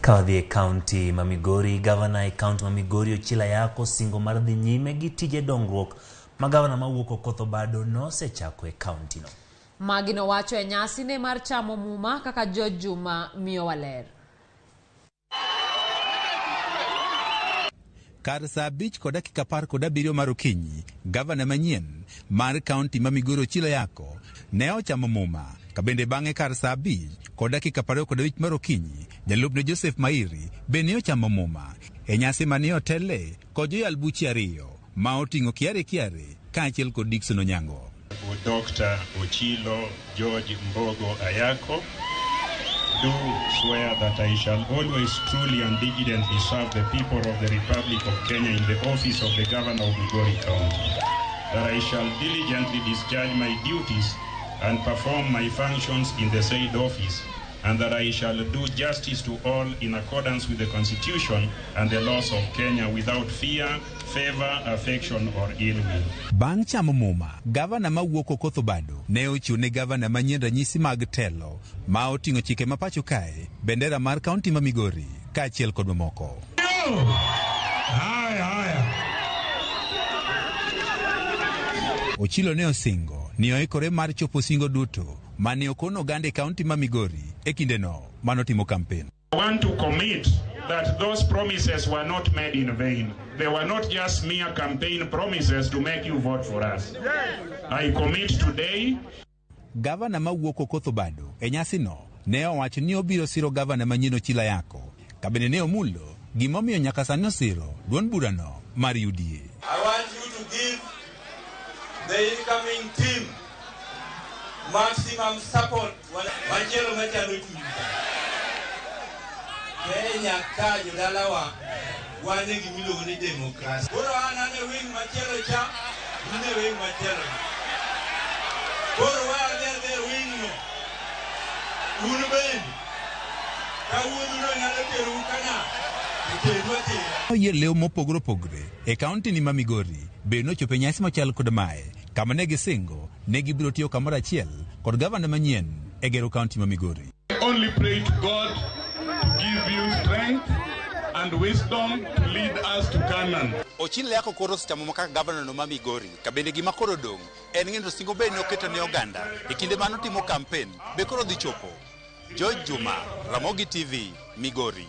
Kawadhi County Mamigori, Governor County Mamigori ochila yako singo mar dhi nyime gi tije dongruok ma Governor mawuok Okoth Obado nosechako e county no. Magino wacho e nyasi ne mar chamo muma kaka George Juma miyo waler. Kar saa 5:17 mar okinyi, Governor manyien mar County Mamigori ochila yako ne ochamo muma. Kabende bang'e kar saa 5:25 mar okinyi, jalupne Joseph Mairi bende ochamo muma. E nyasi mane otele kod joyal buchi ariyo ma oting'o kiare kaachiel kod Dickson Onyango. Dr. Ochilo George Mbogo Ayako do swear that I shall always truly and diligently serve the people of the Republic of Kenya in the office of the Governor of Migori County, that I shall diligently discharge my duties and perform my functions in the said office, and that I shall do justice to all in accordance with the Constitution and the laws of Kenya without fear, favor, affection or ill will. Bang' chamo muma, Governor mawuok Okoth Obado ne ochiwo ne Governor manyien ranyisi mag telo ma oting'o chike ma pacho kae, bendera mar County Mamigori kaachiel kod mamoko. Ochilo ne osingo ni oikore mar chopo singo duto mane okono gande County Mamigori e kinde no manotimo campaign. I want to commit that those promises were not made in vain. They were not just mere campaign promises to make you vote for us. I commit today. Governor mawuok Okoth Obado e nyasi no ne owacho ni obiro siro Governor manyien ochila yako. Kabende ne omulo gimomiyo nyaka sani osiro duond burano mar UDA. I want you to give the incoming team maximum support. Machelo machalo chunyka. Kenya ka jodalawa wane gimiluongo ni demokrasi. Koro anane wing machelo cha, mine wing machelo. Koro wane wing no. Unu ben. Kawuono no nyalo tero kana. Yie leo mopogore e county ni Mamigori be nochopo nyasi machal kod mae kama ne gisingo ne gibiro tiyo kamoro achiel kod Governor manyien e gero county Mamigori. Only pray to God to give you strength and wisdom to lead us to Canaan. Ochilo yako koro sichamo maka Governor no Mamigori kabende gima koro dong en ng'endo singo be ne oketo ne oganda e kinde mano timo campaign be koro dhi chopo. George Juma, Ramogi TV, Migori.